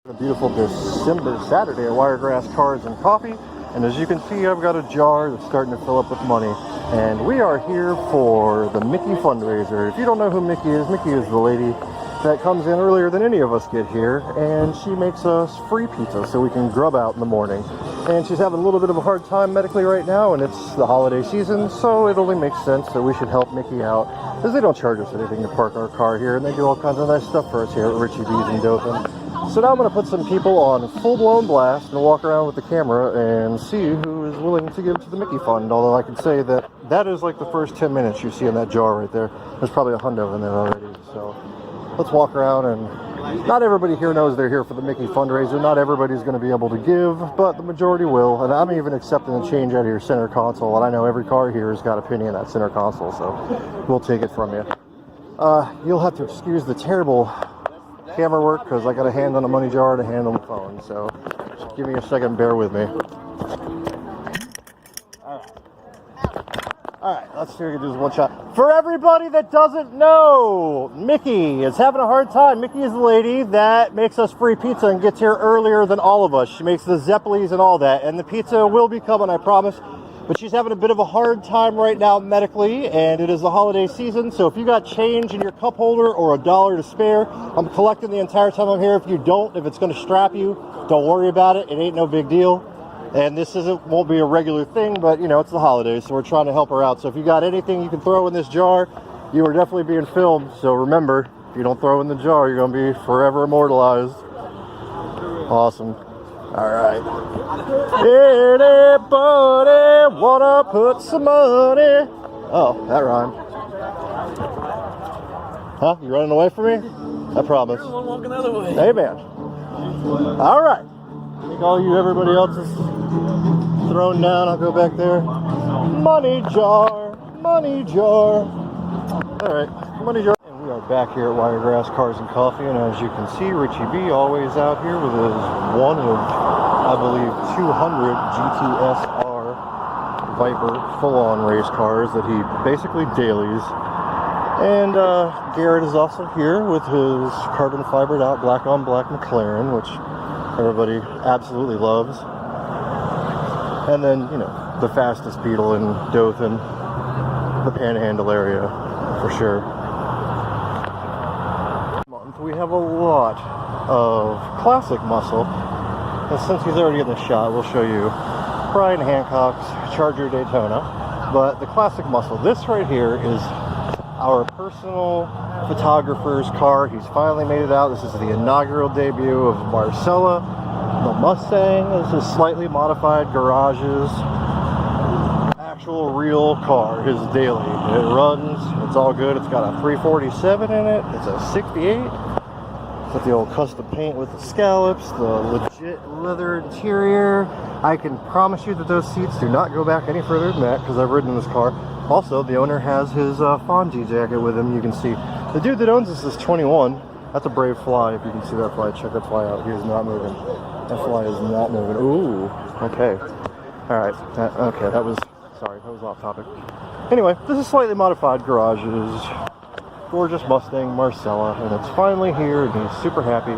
A beautiful December Saturday at Wiregrass Cars and Coffee, and as you can see, I've got a jar that's starting to fill up with money, and we are here for the Mickey fundraiser. If you don't know who Mickey is the lady that comes in earlier than any of us get here, and she makes us free pizza so we can grub out in the morning. And she's having a little bit of a hard time medically right now, and it's the holiday season, so it only makes sense that we should help Mickey out, because they don't charge us anything to park our car here, and they do all kinds of nice stuff for us here at Richie B's in Dothan. So now I'm going to put some people on full-blown blast and walk around with the camera and see who is willing to give to the Mickey Fund. Although I can say that that is like the first 10 minutes you see in that jar right there. There's probably a hundo in there already. So let's walk around, and not everybody here knows they're here for the Mickey fundraiser. Not everybody's going to be able to give, but the majority will. And I'm even accepting the change out of your center console. And I know every car here has got a penny in that center console, so we'll take it from you. You'll have to excuse the terrible camera work because I got a hand on a money jar and a hand on the phone, so just give me a second, bear with me. Alright, let's see if we can do this one shot. For everybody that doesn't know, Mickey is having a hard time. Mickey is the lady that makes us free pizza and gets here earlier than all of us. She makes the Zeppelis and all that, and the pizza will be coming, I promise. But she's having a bit of a hard time right now medically, and it is the holiday season, so if you got change in your cup holder or $1 to spare, I'm collecting the entire time I'm here. If you don't, if it's going to strap you, don't worry about it. It ain't no big deal. And this won't be a regular thing, but you know, it's the holidays, so we're trying to help her out. So if you got anything you can throw in this jar, you are definitely being filmed. So remember, if you don't throw in the jar, you're going to be forever immortalized. Awesome. All right. Anybody wanna put some money? Oh, that rhymed. Huh? You running away from me? I promise. I'm walking the other way. Hey, man. All right. I think everybody else is thrown down. I'll go back there. Money jar. Money jar. All right. Money jar. And we are back here at Wiregrass Cars and Coffee, and as you can see, Richie B always out here with his one of, I believe, 200 GTSR Viper full-on race cars that he basically dailies. And Garrett is also here with his carbon fibered out black on black McLaren, which everybody absolutely loves. And then, you know, the fastest Beetle in Dothan, the Panhandle area for sure. We have a lot of classic muscle, and since he's already in the shot, we'll show you Brian Hancock's Charger Daytona. But the classic muscle, this right here is our personal photographer's car. He's finally made it out. This is the inaugural debut of Marcella, the Mustang. This is slightly modified garages, actual real car, his daily. It runs, it's all good. It's got a 347 in it, it's a 68. Got the old custom paint with the scallops, the legit leather interior. I can promise you that those seats do not go back any further than that because I've ridden in this car. Also, the owner has his Fonzie jacket with him. You can see the dude that owns this is 21. That's a brave fly. If you can see that fly, check that fly out. He is not moving. That fly is not moving. Ooh, okay. All right. Okay, that was, sorry, that was off topic. Anyway, this is slightly modified garages. Gorgeous Mustang Marcella, and it's finally here, and he's super happy.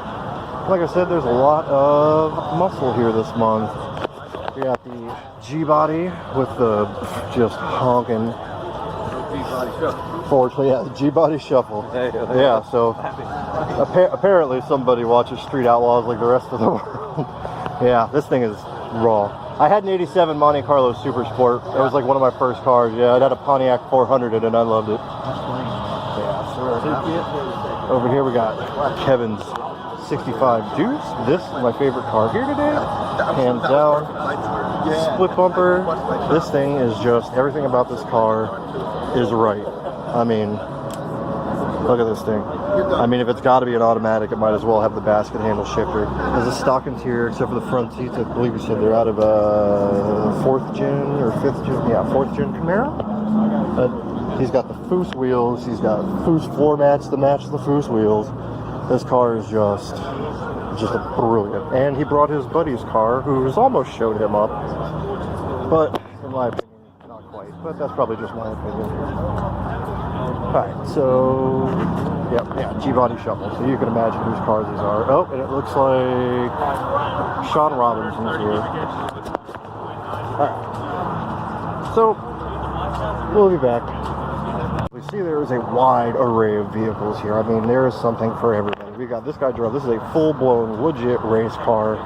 Like I said, there's a lot of muscle here this month. We got the G-body with the just honking forward, yeah, the G-body shuffle. Yeah, so apparently somebody watches Street Outlaws like the rest of the world. Yeah, this thing is raw. I had an 87 Monte Carlo Super Sport. It was like one of my first cars. Yeah, it had a Pontiac 400 in it, and I loved it. Over here we got Kevin's 65 Deuce. This is my favorite car here today, hands down. Split bumper. This thing is just, everything about this car is right. I mean, look at this thing. I mean, if it's got to be an automatic, it might as well have the basket handle shifter. There's a stock interior except for the front seats. I believe you said they're out of a 4th gen or 5th gen, yeah, 4th gen Camaro. He's got the Foose wheels. He's got Foose floor mats to match the Foose wheels. This car is just brilliant. And he brought his buddy's car, who's almost showed him up. But in my opinion, not quite. But that's probably just my opinion. Alright, so Yep, yeah, G-Body Shuffle. So you can imagine whose cars these are. Oh, and it looks like Sean Robinson's here. Alright. So, we'll be back. We see there is a wide array of vehicles here. I mean, there is something for everybody. We got this guy drove. This is a full-blown, legit race car.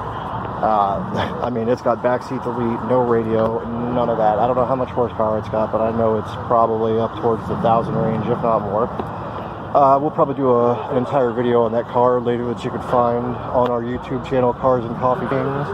I mean, it's got backseat delete, no radio, none of that. I don't know how much horsepower it's got, but I know it's probably up towards the 1,000 range, if not more. We'll probably do an entire video on that car later that you could find on our YouTube channel, Cars and Coffee Kings.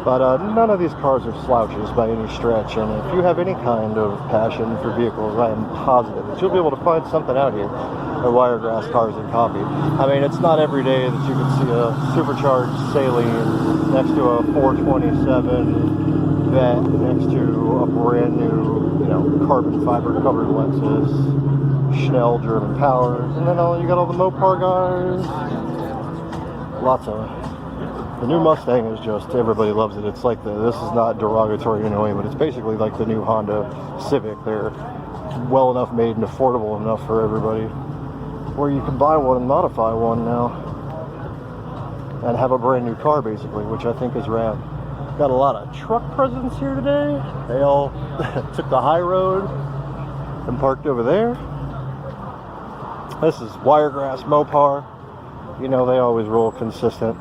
But none of these cars are slouches by any stretch, and if you have any kind of passion for vehicles, I am positive that you'll be able to find something out here at Wiregrass Cars and Coffee. I mean, it's not every day that you can see a supercharged Saline next to a 427 Vet next to a brand new, you know, carbon fiber covered Lexus, Schnell German Powers, and then you got all the Mopar guys. Lots of. The new Mustang is just, everybody loves it. It's like this is not derogatory in a way, but it's basically like the new Honda Civic. They're well enough made and affordable enough for everybody, where you can buy one and modify one now and have a brand new car basically, which I think is rad. Got a lot of truck presence here today. They all took the high road and parked over there. This is Wiregrass Mopar. You know, they always roll consistent.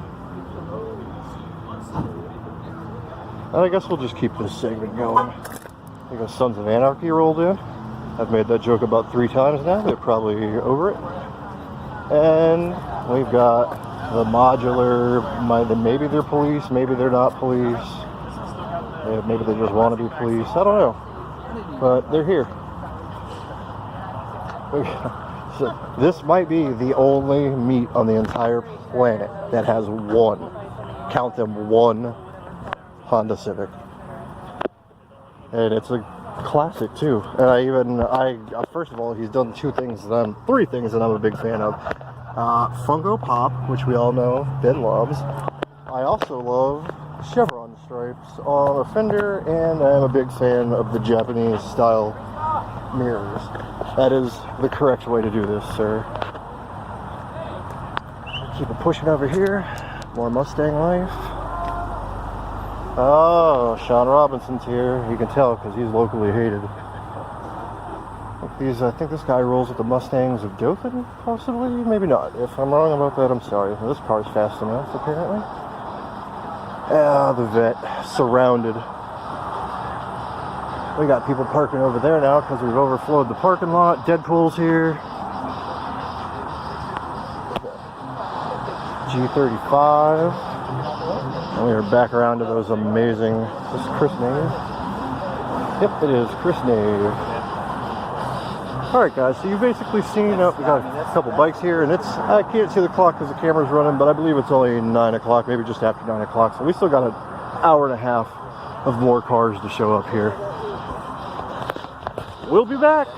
And I guess we'll just keep this segment going. Because Sons of Anarchy rolled in. I've made that joke about 3 times now. They're probably over it. And we've got the modular, maybe they're police, maybe they're not police. Maybe they just want to be police. I don't know. But they're here. So this might be the only meet on the entire planet that has one, count them, one Honda Civic. And it's a classic too. And first of all, he's done 3 things that I'm a big fan of. Funko Pop, which we all know Ben loves. I also love chevron stripes on a fender, and I'm a big fan of the Japanese style mirrors. That is the correct way to do this, sir. Keep it pushing over here. More Mustang life. Oh, Sean Robinson's here. You can tell because he's locally hated. I think this guy rolls with the Mustangs of Dothan, possibly? Maybe not. If I'm wrong about that, I'm sorry. This car's fast enough, apparently. The vet, surrounded. We got people parking over there now because we've overflowed the parking lot. Deadpool's here. G35. And we are back around to those amazing... Is this Chris Nave? Yep, it is Chris Nave. Alright guys, so you've basically seen, we got a couple bikes here, and I can't see the clock because the camera's running, but I believe it's only 9 o'clock, maybe just after 9 o'clock, so we still got an hour and a half of more cars to show up here. We'll be back.